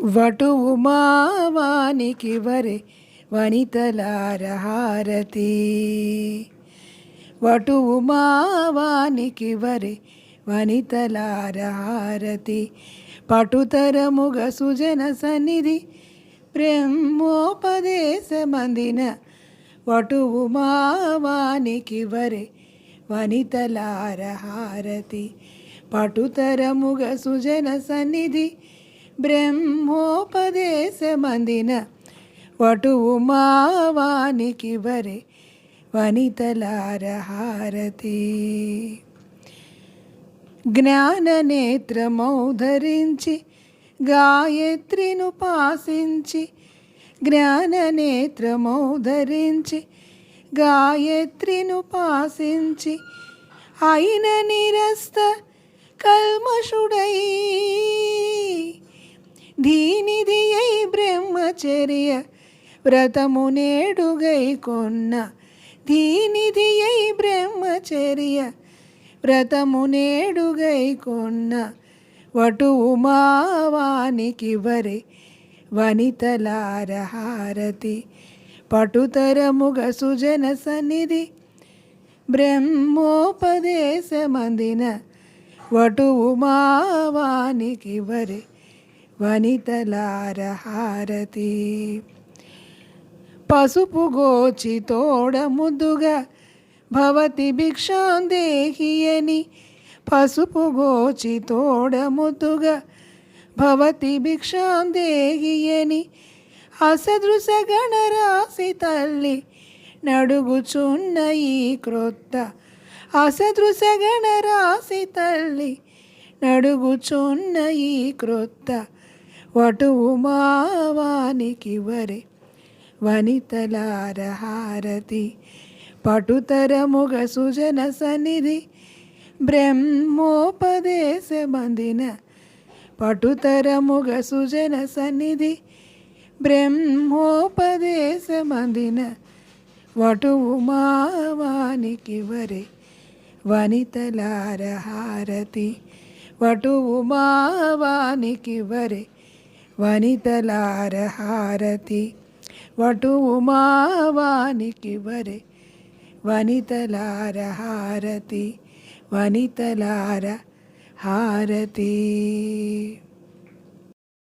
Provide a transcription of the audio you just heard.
వటువు మావానికి వరే వనితలార హారతి. వటువు మావానికి వరే వనితలార హారతి. పటుతరముగ సుజన సన్నిధి బ్రహ్మోపదేశమందిన వటువు మావానికి వరే వనితలార హారతి. పటుతరముగ సుజన సన్నిధి బ్రహ్మోపదేశమందిన వటువు మావానికి వరే వనితలార హారతి. జ్ఞాననేత్రమౌధరించి గాయత్రినుపాసించి జ్ఞాననేత్రమౌధరించి గాయత్రినుపాసించి అయిన నిరస్త కల్మషుడై దీనిదియై బ్రహ్మచర్య వ్రతము నేడుగై కొన్న దీనిదియై బ్రహ్మచర్య వ్రతము నేడుగై కొన్న వటువు మావానికి వరే వనితలార హారతి. పటుతరముగ సుజన సన్నిధి బ్రహ్మోపదేశమందిన వటువు మావానికి వరే వనితలార హారతి. పసుపు గోచి తోడ ముద్దుగా భవతి భిక్షాం దేహియని పసుపు గోచి తోడ ముద్దుగా భవతి భిక్షాం దేహియని అసదృశ గణరాశి తల్లి నడుగుచున్న ఈ క్రొత్త అసదృశ గణరాశి తల్లి నడుగుచున్న ఈ క్రొత్త వటువు మావానికి వరే వనితలార హారతి. పటుతరముగ సుజన సన్నిధి బ్రహ్మోపదేశమందిన పటుతరముగ సుజన సన్నిధి బ్రహ్మోపదేశమందిన వటువు మావానికి వరే వనితలార హారతి. వటువు మావానికి వరే వనితలార హారతి. వటువు మావానికి వరే వనితలార హారతి. వనితలార హారతి.